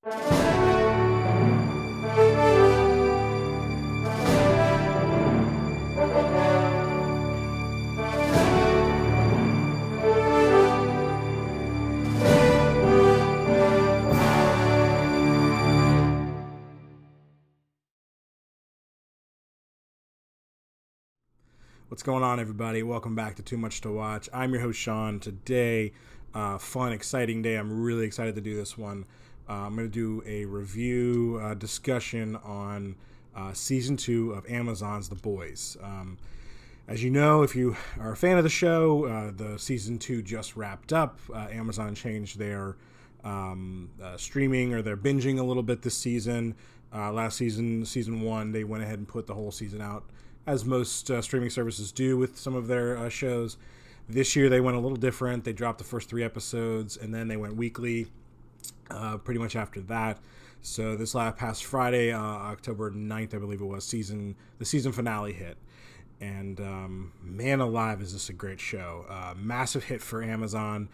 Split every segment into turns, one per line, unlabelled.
What's going on, everybody? Welcome back to Too Much to Watch. I'm your host, Sean. Today, fun, exciting day. I'm really excited to do this one. I'm going to do a review discussion on Season 2 of Amazon's The Boys. As you know, if you are a fan of the show, the Season 2 just wrapped up. Amazon changed their streaming, or their binging a little bit this season. Last season, Season 1, they went ahead and put the whole season out, as most streaming services do with some of their shows. This year they went a little different. They dropped the first 3 episodes, and then they went weekly pretty much after that. So this past Friday, October 9th, I believe it was, the season finale hit. And man alive, is this a great show. Massive hit for Amazon.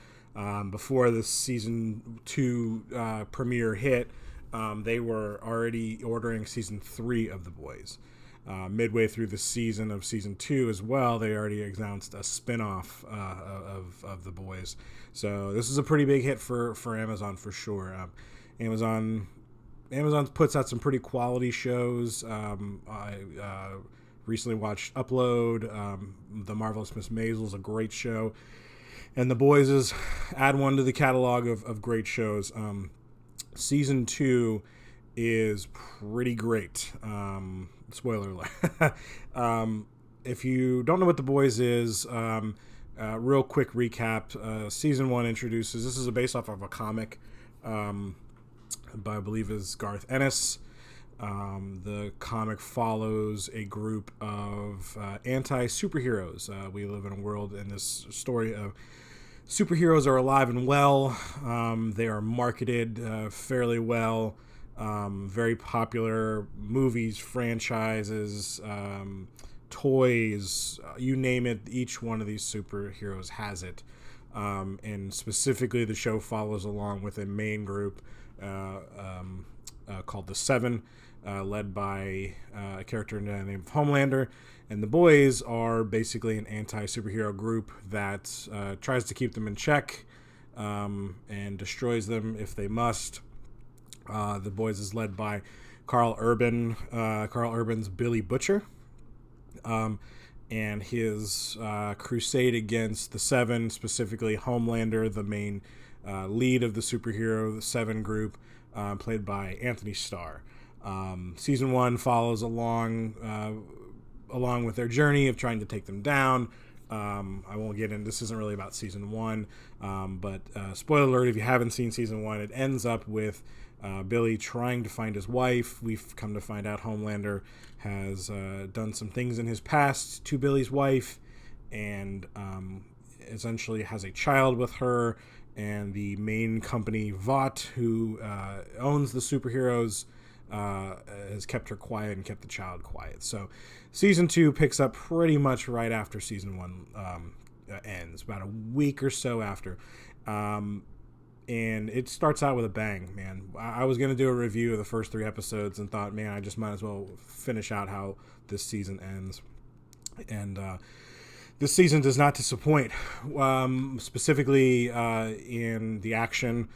Before the Season 2 premiere hit, they were already ordering Season 3 of The Boys. Midway through the season of Season 2 as well, they already announced a spin-off of The Boys. So this is a pretty big hit for Amazon for sure. Amazon puts out some pretty quality shows. I recently watched Upload. The Marvelous Miss Maisel is a great show. And The Boys is add one to the catalog of great shows. Season 2 is pretty great. Spoiler alert. If you don't know what The Boys is, real quick recap. Season 1 introduces, this is based off of a comic by, I believe, is Garth Ennis. The comic follows a group of anti-superheroes. We live in a world in this story of superheroes are alive and well. They are marketed fairly well. Very popular movies, franchises, toys, you name it, each one of these superheroes has it. And specifically, the show follows along with a main group called the Seven, led by a character named Homelander. And the Boys are basically an anti-superhero group that tries to keep them in check and destroys them if they must. The Boys is led by Carl Urban. Carl Urban's Billy Butcher. And his crusade against the Seven, specifically Homelander, the main lead of the superhero, the Seven group, played by Anthony Starr. Season 1 follows along with their journey of trying to take them down. I won't get into, this isn't really about Season 1, but spoiler alert, if you haven't seen Season 1, it ends up with Billy trying to find his wife. We've come to find out Homelander has done some things in his past to Billy's wife, and essentially has a child with her. And the main company, Vought, who owns the superheroes, has kept her quiet and kept the child quiet. So Season 2 picks up pretty much right after Season 1 ends, about a week or so after. And it starts out with a bang, man. I was going to do a review of the first 3 episodes and thought, man, I just might as well finish out how this season ends. And this season does not disappoint, specifically in the action.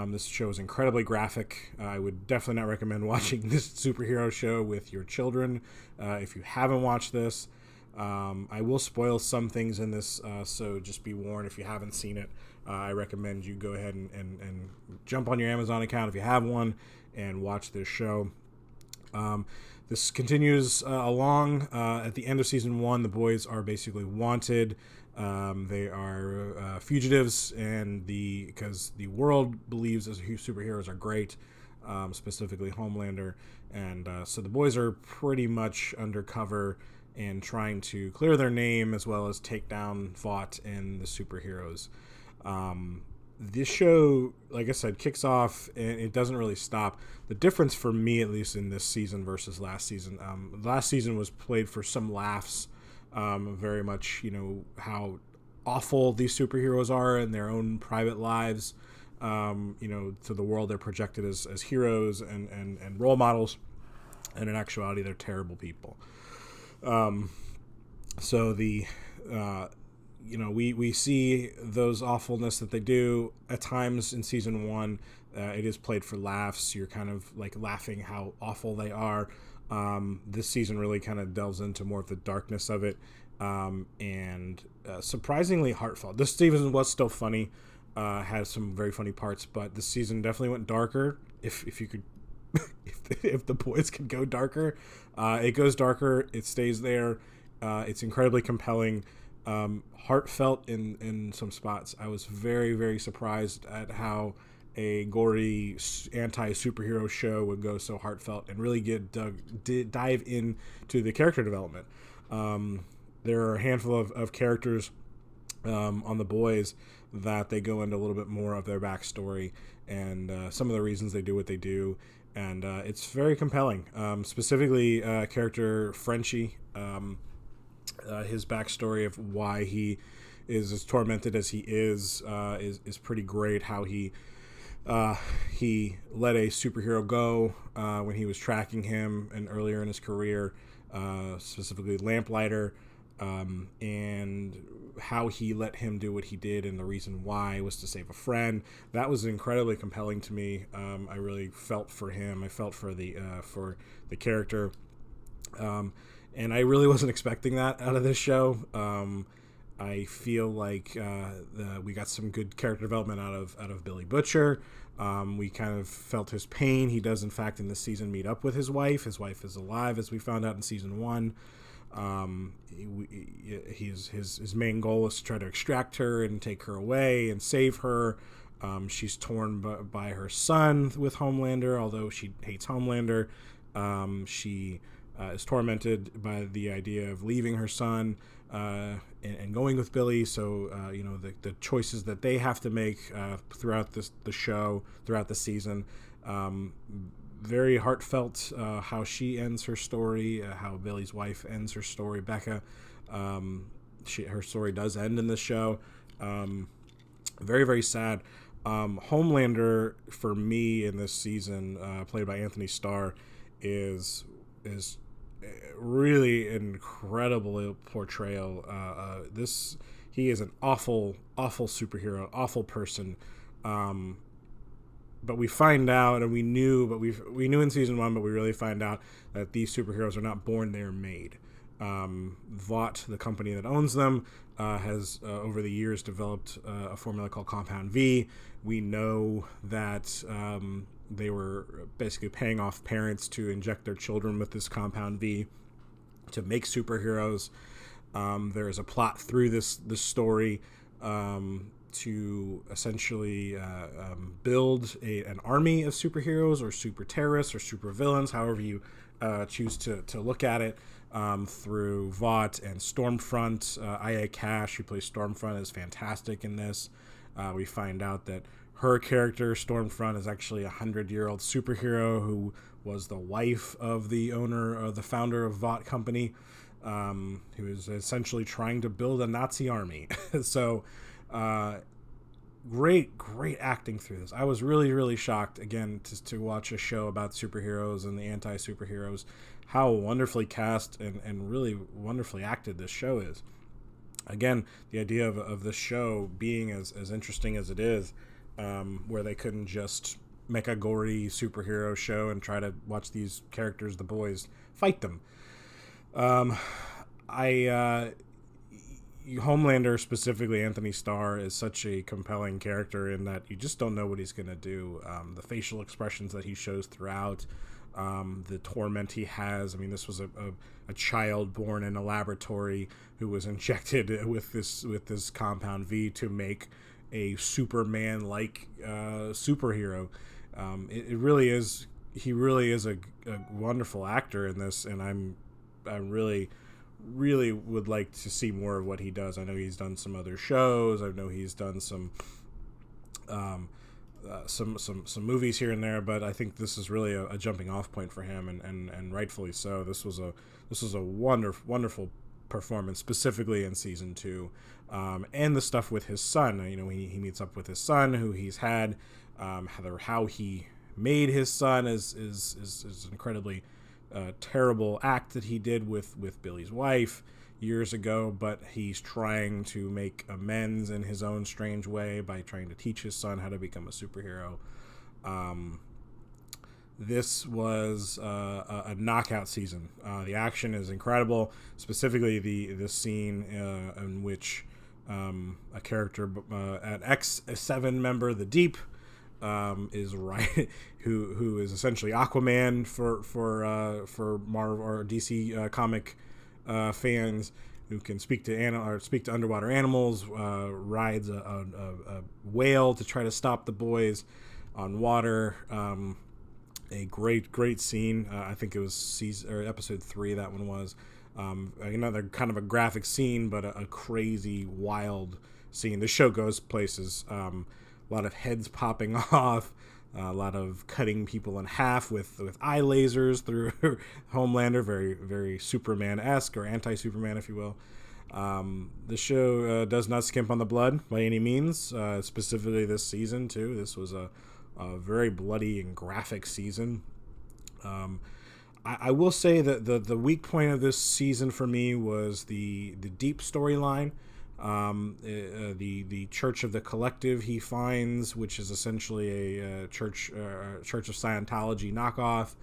This show is incredibly graphic. I would definitely not recommend watching this superhero show with your children if you haven't watched this. I will spoil some things in this, so just be warned if you haven't seen it. I recommend you go ahead and jump on your Amazon account if you have one and watch this show. This continues along. At the end of Season 1, the Boys are basically wanted. They are fugitives, and because the world believes as superheroes are great, specifically Homelander. And so the Boys are pretty much undercover and trying to clear their name as well as take down Vought and the superheroes. This show, like I said, kicks off and it doesn't really stop. The difference for me, at least in this season versus last season, last season was played for some laughs, very much, how awful these superheroes are in their own private lives. to the world they're projected as heroes and role models, and in actuality they're terrible people. So we see those awfulness that they do at times in season 1. It is played for laughs. You're kind of like laughing how awful they are. This season really kind of delves into more of the darkness of it, and surprisingly heartfelt. This season was still funny, had some very funny parts, but this season definitely went darker. If you could, if the boys could go darker, it goes darker. It stays there. It's incredibly compelling, heartfelt in some spots. I was very, very surprised at how a gory anti-superhero show would go so heartfelt and really dive into the character development. There are a handful of characters on The Boys that they go into a little bit more of their backstory and some of the reasons they do what they do, and it's very compelling. Specifically, character Frenchie, his backstory of why he is as tormented as he is pretty great. How he let a superhero go when he was tracking him and earlier in his career, specifically Lamplighter, and how he let him do what he did, and the reason why was to save a friend. That was incredibly compelling to me. I really felt for him. I felt for the character, and I really wasn't expecting that out of this show. I feel like we got some good character development out of Billy Butcher. We kind of felt his pain. He does, in fact, in this season meet up with his wife. His wife is alive, as we found out in season 1. His main goal is to try to extract her and take her away and save her. She's torn by her son with Homelander, although she hates Homelander. She is tormented by the idea of leaving her son and going with Billy. So the choices that they have to make throughout the show, throughout the season. Very heartfelt how she ends her story, how Billy's wife ends her story, Becca. Her story does end in the show. Very, very sad. Homelander, for me in this season, played by Anthony Starr, is really incredible portrayal. He is an awful superhero, awful person. But we find out, and we knew in season 1, but we really find out that these superheroes are not born; they are made. Vought, the company that owns them, has over the years developed a formula called Compound V. We know that they were basically paying off parents to inject their children with this Compound V to make superheroes. There is a plot through this story to essentially build an army of superheroes or super terrorists or super villains, however you choose to look at it, through Vought and Stormfront. Ia Cash, who plays Stormfront, is fantastic in this. We find out that her character, Stormfront, is actually a 100-year-old superhero who was the wife of the founder of Vought Company, who is essentially trying to build a Nazi army. So great acting through this. I was really, really shocked, again, to watch a show about superheroes and the anti-superheroes, how wonderfully cast and really wonderfully acted this show is. Again, the idea of this show being as interesting as it is, where they couldn't just make a gory superhero show and try to watch these characters, the boys, fight them. Homelander, specifically Anthony Starr, is such a compelling character in that you just don't know what he's going to do. The facial expressions that he shows throughout, the torment he has. I mean, this was a child born in a laboratory who was injected with this Compound V to make a Superman-like superhero. It really is. He really is a wonderful actor in this, and I really would like to see more of what he does. I know he's done some other shows. I know he's done some movies here and there, but I think this is really a jumping off point for him, and rightfully so. This was a wonderful performance, specifically in season 2, and the stuff with his son. He meets up with his son, who he's had. How he made his son is an incredibly terrible act that he did with Billy's wife years ago, but he's trying to make amends in his own strange way by trying to teach his son how to become a superhero. This was a knockout season. The action is incredible, specifically the scene in which a character, an X7 member, the Deep, is right, who is essentially Aquaman for Marvel or DC comic fans, who can speak to underwater animals, rides a whale to try to stop the boys on water. A great scene. I think it was episode 3. That one was another kind of a graphic scene, but a crazy, wild scene. The show goes places. A lot of heads popping off, a lot of cutting people in half with eye lasers through Homelander, very very Superman-esque, or anti-Superman, if you will. The show does not skimp on the blood by any means, specifically this season too. This was a very bloody and graphic season. I will say that the weak point of this season for me was the Deep storyline. The Church of the Collective he finds, which is essentially a Church of Scientology knockoff.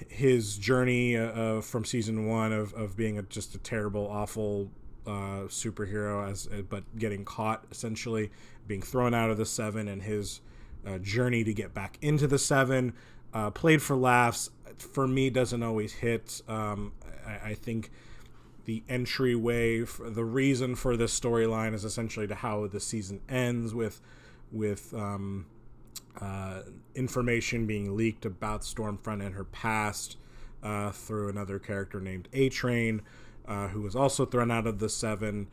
His journey from season 1 of being just a terrible, awful superhero, but getting caught, essentially being thrown out of the 7, and his journey to get back into the 7, played for laughs. For me, doesn't always hit. I think the entryway, the reason for this storyline is essentially to how the season ends with information being leaked about Stormfront and her past through another character named A-Train, who was also thrown out of the 7.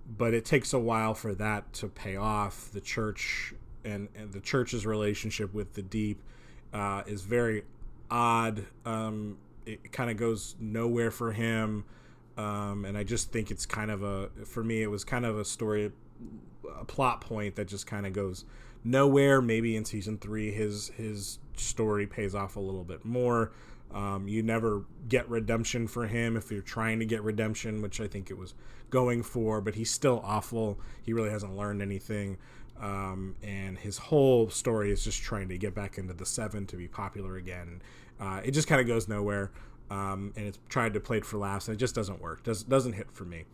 But it takes a while for that to pay off. The church and the church's relationship with the Deep is very odd. It kind of goes nowhere for him. And I just think it's kind of for me, it was kind of a plot point that just kind of goes nowhere. Maybe in season 3, his story pays off a little bit more. You never get redemption for him if you're trying to get redemption, which I think it was going for, but he's still awful. He really hasn't learned anything. And his whole story is just trying to get back into the 7 to be popular again. It just kind of goes nowhere. And it's tried to play it for laughs, and it just doesn't work. Doesn't hit for me.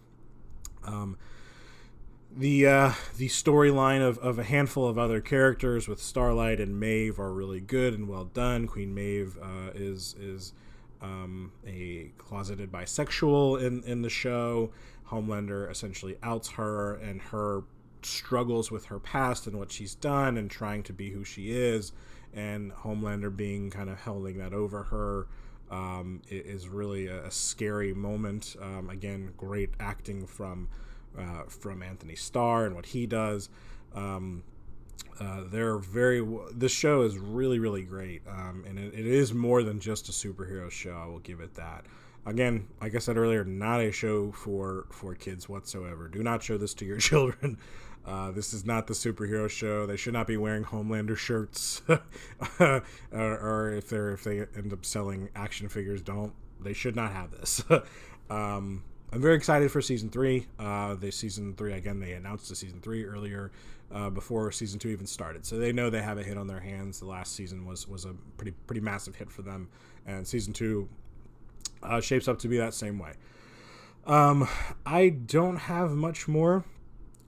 The storyline of a handful of other characters with Starlight and Maeve are really good and well done. Queen Maeve is a closeted bisexual in the show. Homelander essentially outs her and her struggles with her past and what she's done and trying to be who she is, and Homelander being kind of holding that over her. Is really a scary moment. Again, great acting from Anthony Starr and what he does. This show is really, really great. And it is more than just a superhero show. I will give it that. Again, like I said earlier, not a show for kids whatsoever. Do not show this to your children. This is not the superhero show. They should not be wearing Homelander shirts, or if they end up selling action figures, they should not have this. I'm very excited for season 3. Season 3 again. They announced the season 3 earlier, before season 2 even started, so they know they have a hit on their hands. The last season was a pretty massive hit for them, and season 2 shapes up to be that same way. I don't have much more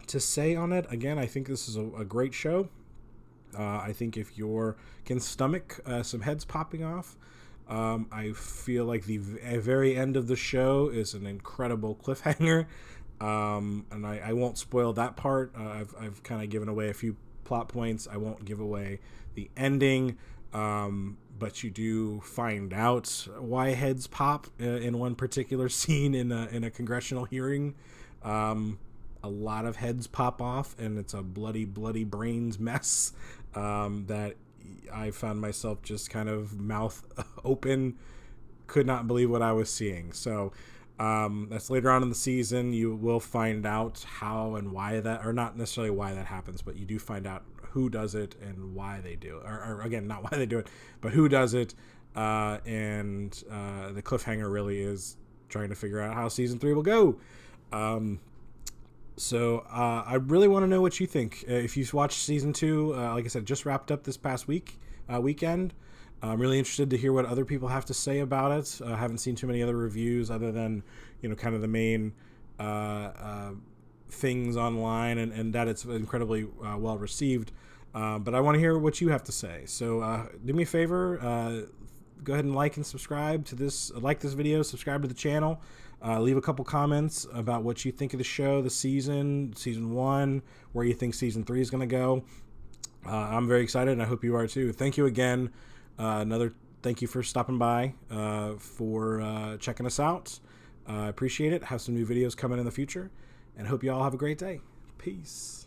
to say on it. Again, I think this is a great show. I think if you can stomach some heads popping off, I feel like the very end of the show is an incredible cliffhanger, and I won't spoil that part. I've kind of given away a few plot points. I won't give away the ending, but you do find out why heads pop in one particular scene in a congressional hearing. A lot of heads pop off, and it's a bloody brains mess that I found myself just kind of mouth open, could not believe what I was seeing. So that's later on in the season. You will find out how and why that, or not necessarily why that happens, but you do find out who does it and why they do it. Or again, not why they do it, but who does it. And the cliffhanger really is trying to figure out how season 3 will go. So I really want to know what you think. If you've watched season 2, like I said, just wrapped up this past weekend. I'm really interested to hear what other people have to say about it. I haven't seen too many other reviews other than, kind of the main things online, and that it's incredibly well received. But I want to hear what you have to say. So do me a favor. Go ahead and like and subscribe to this. Like this video, subscribe to the channel. Leave a couple comments about what you think of the show, the season 1, where you think season 3 is going to go. I'm very excited, and I hope you are too. Thank you again. Another thank you for stopping by, for checking us out. I appreciate it. Have some new videos coming in the future, and hope you all have a great day. Peace.